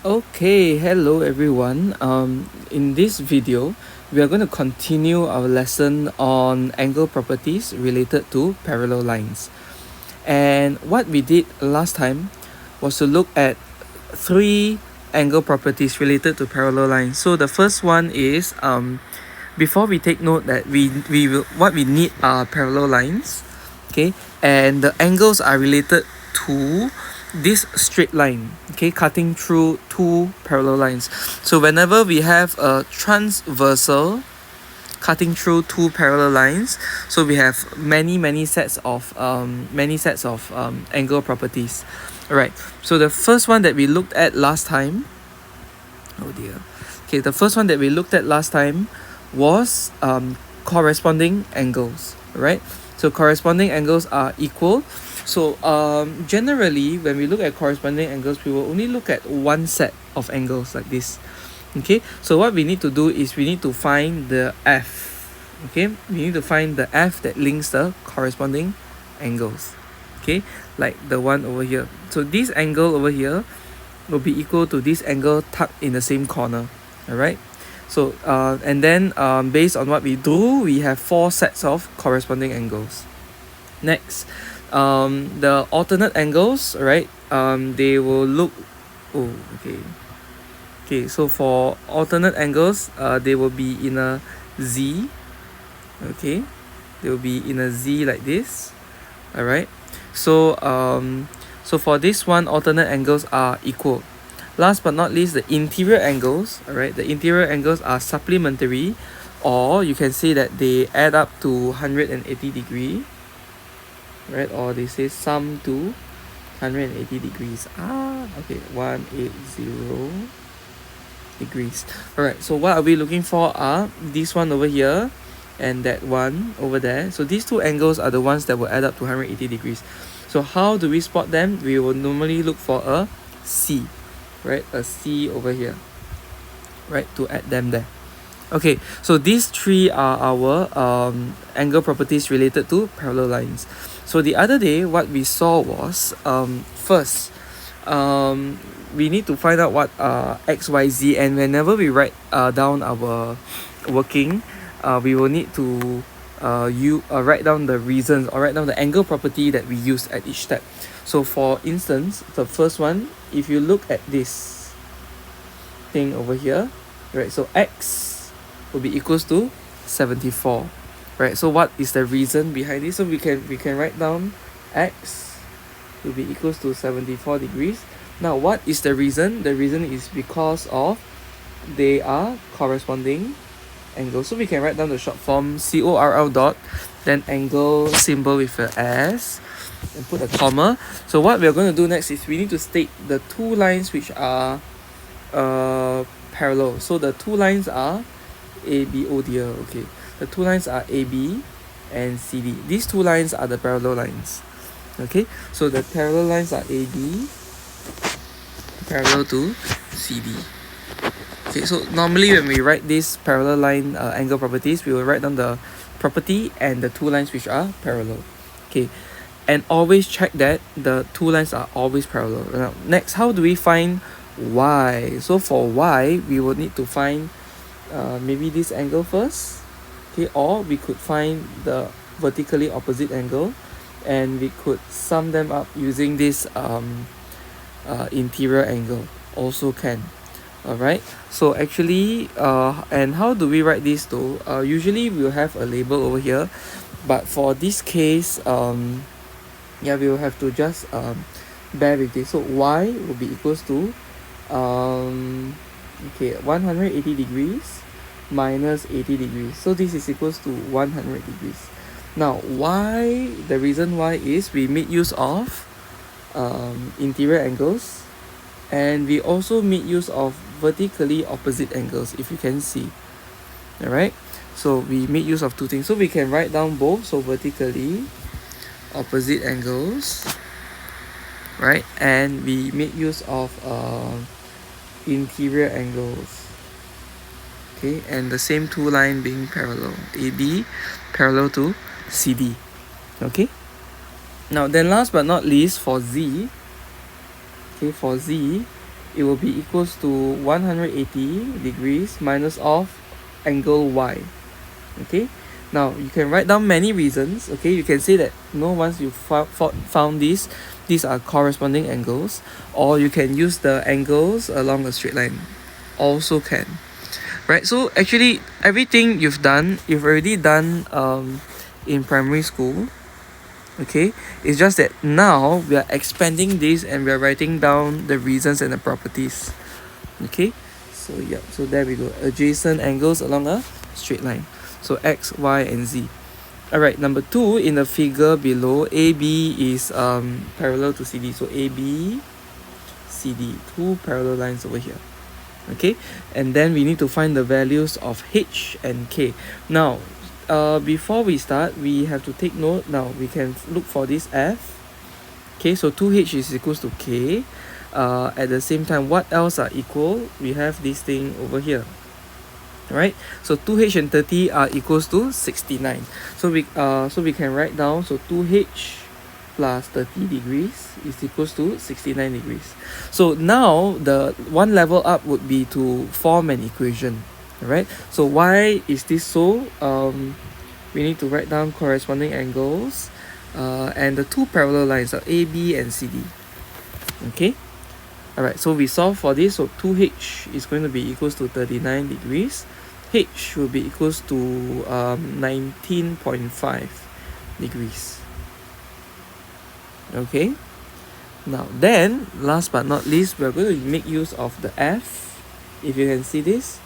Okay, hello everyone. In this video, we are going to continue our lesson on angle properties related to parallel lines. And what we did last time was to look at three angle properties related to parallel lines. So the first one is before we take note that we will what we need are parallel lines, okay, and the angles are related to this straight line, okay, cutting through two parallel lines. So whenever we have a transversal cutting through two parallel lines, so we have many sets of angle properties. All right, so the first one that we looked at last time, oh dear, okay, the first one that we looked at last time was corresponding angles, right? So corresponding angles are equal. So generally when we look at corresponding angles, we will only look at one set of angles like this. Okay, so what we need to do is we need to find the F. Okay, we need to find the F that links the corresponding angles. Okay, like the one over here. So this angle over here will be equal to this angle tucked in the same corner. Alright, so and then based on what we do, we have four sets of corresponding angles. Next, the alternate angles, right? They will look, oh, okay, so for alternate angles, they will be in a Z. Okay, they will be in a Z like this. Alright, so so for this one, alternate angles are equal. Last but not least, the interior angles. Alright, the interior angles are supplementary, or you can say that they add up to 180 degree, right? Or they say sum to 180 degrees. Okay, 180 degrees. Alright, so what are we looking for are this one over here and that one over there. So these two angles are the ones that will add up to 180 degrees. So how do we spot them? We will normally look for a C, right? A C over here, right? To add them there. Okay, so these three are our angle properties related to parallel lines. So the other day, what we saw was first, we need to find out what x, y, z, and whenever we write down our working, we will need to write down the reasons or write down the angle property that we use at each step. So for instance, the first one, if you look at this thing over here, right? So x will be equals to 74, right? So what is the reason behind this? So we can write down x will be equals to 74 degrees. Now what is the reason? The reason is because of they are corresponding angles. So we can write down the short form CORL dot, then angle symbol with a S, and put a comma. So what we're going to do next is we need to state the two lines which are parallel. So the two lines are AB, oh dear, okay. The two lines are AB and CD. These two lines are the parallel lines. Okay, so the parallel lines are AB parallel to CD. Okay, so normally when we write this parallel line angle properties, we will write down the property and the two lines which are parallel. Okay, and always check that the two lines are always parallel. Now, next, how do we find Y? So for Y, we will need to find maybe this angle first, okay, or we could find the vertically opposite angle, and we could sum them up using this interior angle also can. Alright, so actually and how do we write this though? Usually we'll have a label over here, but for this case yeah, we will have to just bear with this. So y will be equals to okay, 180 degrees minus 80 degrees. So this is equals to 100 degrees. Now why, the reason why is we made use of interior angles, and we also made use of vertically opposite angles, if you can see. Alright, so we made use of two things, so we can write down both. So vertically opposite angles, right, and we made use of interior angles, okay, and the same two line being parallel, AB parallel to CD. Okay, now then last but not least, for Z, okay, for Z, it will be equals to 180 degrees minus of angle y. Okay, now you can write down many reasons. Okay, you can say that once you found these are corresponding angles, or you can use the angles along a straight line, also can. Right, so actually everything you've already done in primary school. Okay, it's just that now we are expanding this and we are writing down the reasons and the properties. Okay, so yeah, so there we go, adjacent angles along a straight line, so x, y, and z. All right, number 2, in the figure below, AB is parallel to CD, so AB, CD, two parallel lines over here. Okay, and then we need to find the values of h and k. Now before we start, we have to take note. Now we can look for this f. Okay, so 2h is equals to k. At the same time, what else are equal? We have this thing over here. Right, so 2h and 30 are equals to 69. So we can write down, so 2h plus 30 degrees is equals to 69 degrees. So now the one level up would be to form an equation. Alright, so why is this so? We need to write down corresponding angles and the two parallel lines are AB and CD. Okay, alright, so we solve for this. So 2h is going to be equals to 39 degrees. H will be equals to 19.5 degrees. Okay, now then last but not least, we're going to make use of the f. If you can see this,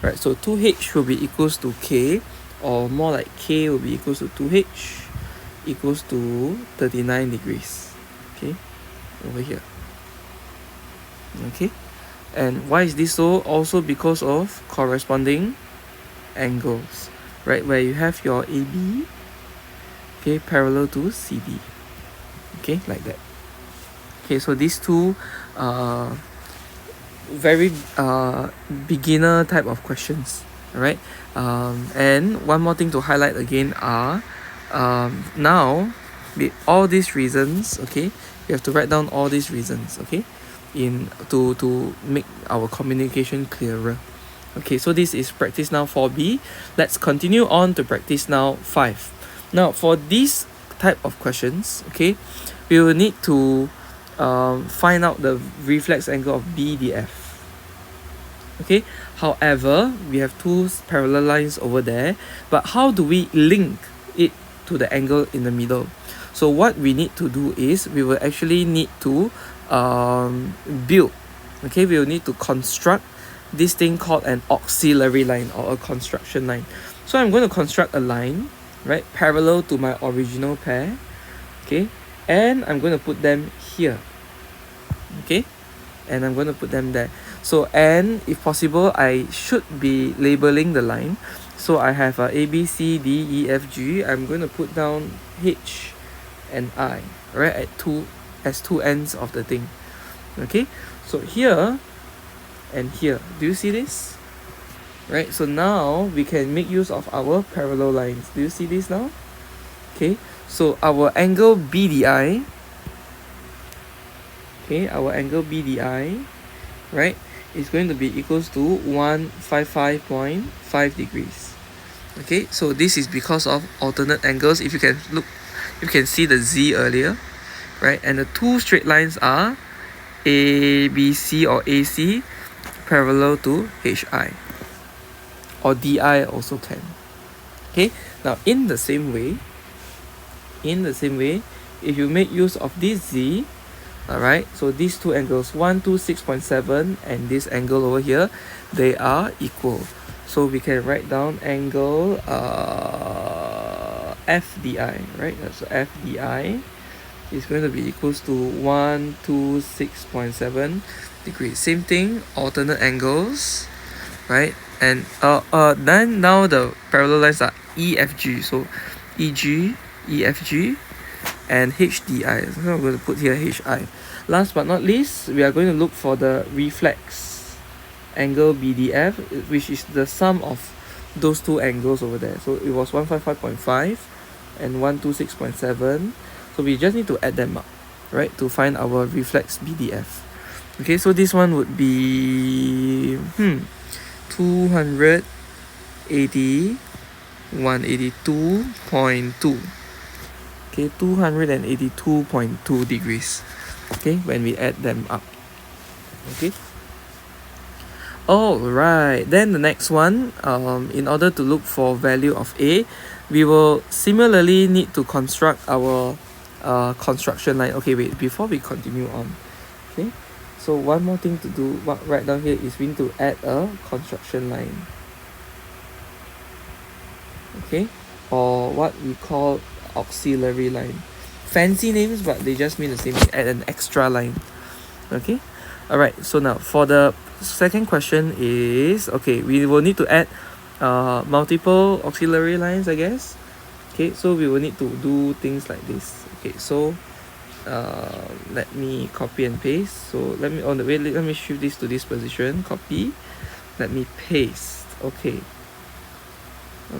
right, so 2h will be equals to k, or more like k will be equals to 2h equals to 39 degrees. Okay, over here. Okay, and why is this so? Also because of corresponding angles, right, where you have your AB, okay, parallel to CD. Okay, like that. Okay, so these two very beginner type of questions. All right, and one more thing to highlight again are now with all these reasons. Okay, you have to write down all these reasons. Okay, in to make our communication clearer. Okay, so this is practice now 4b. Let's continue on to practice now 5. Now for these type of questions, okay, we will need to find out the reflex angle of BDF. Okay, however, we have two parallel lines over there, but how do we link it to the angle in the middle? So what we need to do is we will actually need to build. Okay, we will need to construct this thing called an auxiliary line or a construction line. So I'm going to construct a line, right, parallel to my original pair. Okay, and I'm going to put them here. Okay, and I'm going to put them there. So, and if possible, I should be labeling the line. So I have a B, C, D, E, F, G. I'm going to put down H and I, right, as two ends of the thing. Okay, so here and here, do you see this? Right, so now we can make use of our parallel lines. Do you see this now? Okay, so our angle BDI, okay, our angle BDI, right, is going to be equals to 155.5 degrees. Okay, so this is because of alternate angles. If you can look, you can see the Z earlier, right, and the two straight lines are ABC or AC parallel to HI, or DI also can. Okay, now in the same way, if you make use of this Z, alright, so these two angles 126.7 and this angle over here, they are equal. So we can write down angle FDI, right? So FDI is going to be equals to 126.7 degrees. Same thing, alternate angles, right? And then now the parallel lines are EFG. So EG, EFG, and HDI. So I'm going to put here HI. Last but not least, we are going to look for the reflex angle BDF, which is the sum of those two angles over there. So it was 155.5 and 126.7. So we just need to add them up, right, to find our reflex BDF. Okay, so this one would be 280 182.2. Okay, 282.2 degrees. Okay, when we add them up. Okay. All right. Then the next one, in order to look for value of A, we will similarly need to construct our construction line. Okay, wait. Before we continue on, okay. So one more thing to do, right down here is we need to add a construction line. Okay, or what we call auxiliary line. Fancy names, but they just mean the same thing. Add an extra line. Okay. All right. So now for the second question is, okay, we will need to add multiple auxiliary lines, I guess. Okay, so we will need to do things like this. Okay, so let me copy and paste. So let me, on the way, let me shift this to this position. Copy. Let me paste. Okay.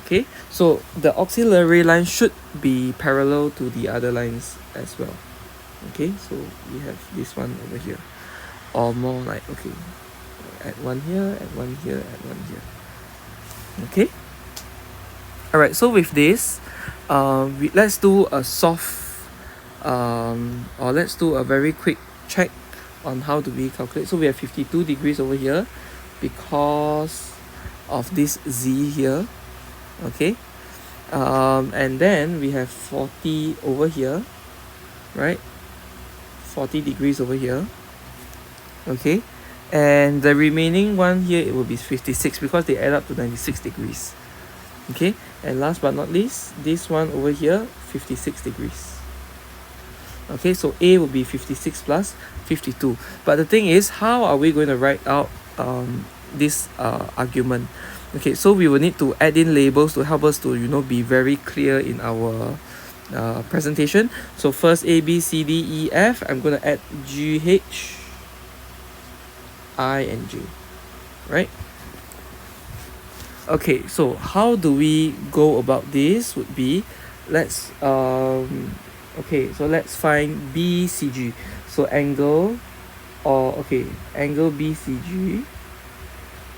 Okay, so the auxiliary line should be parallel to the other lines as well. Okay, so we have this one over here, or more like, okay, add one here, add one here, add one here. Okay. All right. So with this, let's do a soft, or let's do a very quick check on how do we calculate. So we have 52 degrees over here because of this z here. Okay. And then we have 40 over here, right? 40 degrees over here. Okay. And the remaining one here, it will be 56 because they add up to 96 degrees. Okay. And last but not least, this one over here, 56 degrees. Okay, so A will be 56 plus 52. But the thing is, how are we going to write out this argument? Okay, so we will need to add in labels to help us to, be very clear in our presentation. So first A, B, C, D, E, F. I'm going to add G, H, I, and J. Right? Okay, so how do we go about this would be, let's okay, so let's find BCG. So angle BCG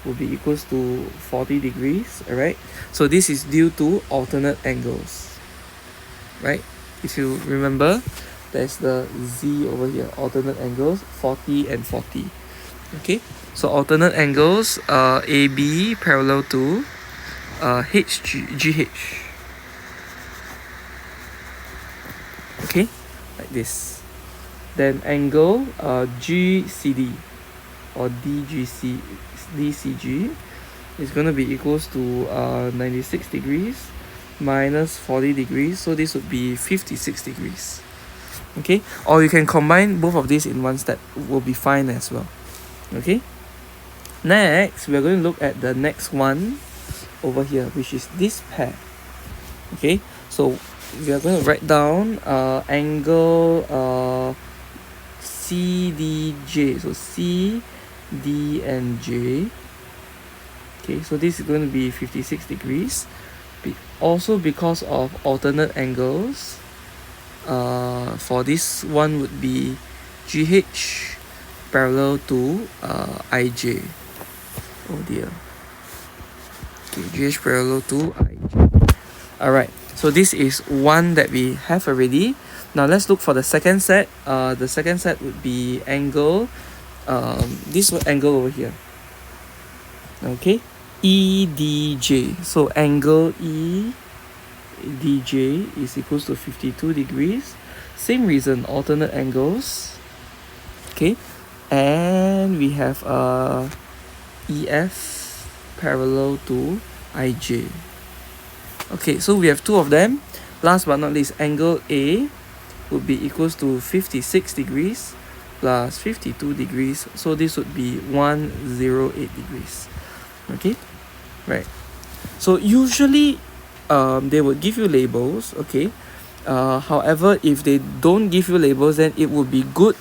will be equals to 40 degrees. Alright, so this is due to alternate angles, right? If you remember, there's the Z over here, alternate angles 40 and 40. Okay, so alternate angles, AB parallel to GH. Okay, like this. Then angle GCD or DCG is going to be equals to 96 degrees minus 40 degrees. So this would be 56 degrees. Okay, or you can combine both of these in one step, will be fine as well. Okay, next we are going to look at the next one over here, which is this pair. Okay, so we are going to write down angle CDJ. So C, D, and J. Okay, so this is going to be 56 degrees. Also because of alternate angles, for this one would be GH parallel to IJ. Oh dear. Okay, GH parallel to IJ. Alright, so this is one that we have already. Now let's look for the second set. The second set would be angle, this angle over here. Okay, EDJ. So angle EDJ is equals to 52 degrees. Same reason, alternate angles. Okay, and we have EF parallel to IJ. Okay, so we have two of them. Last but not least, angle A would be equals to 56 degrees plus 52 degrees. So this would be 108 degrees. Okay, right. So usually they would give you labels. Okay, however, if they don't give you labels, then it would be a good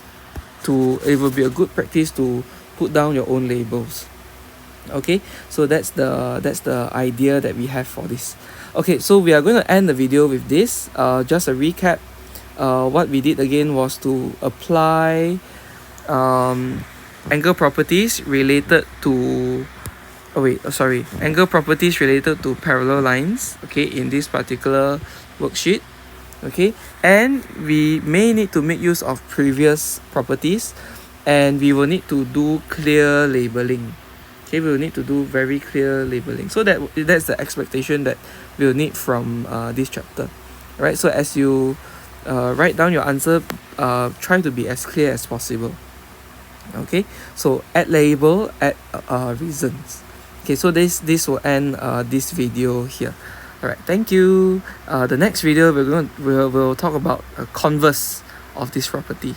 practice to put down your own labels. Okay, so that's the idea that we have for this. Okay, so we are going to end the video with this. Just a recap. What we did again was to apply angle properties related to angle properties related to parallel lines, okay, in this particular worksheet, okay, and we may need to make use of previous properties, and we will need to do clear labeling. Okay, we will need to do very clear labeling, so that's the expectation that we'll need from this chapter. Right, so as you write down your answer, try to be as clear as possible. Okay, so add label, add reasons. Okay, so this will end this video here. All right, thank you. The next video we'll talk about converse of this property.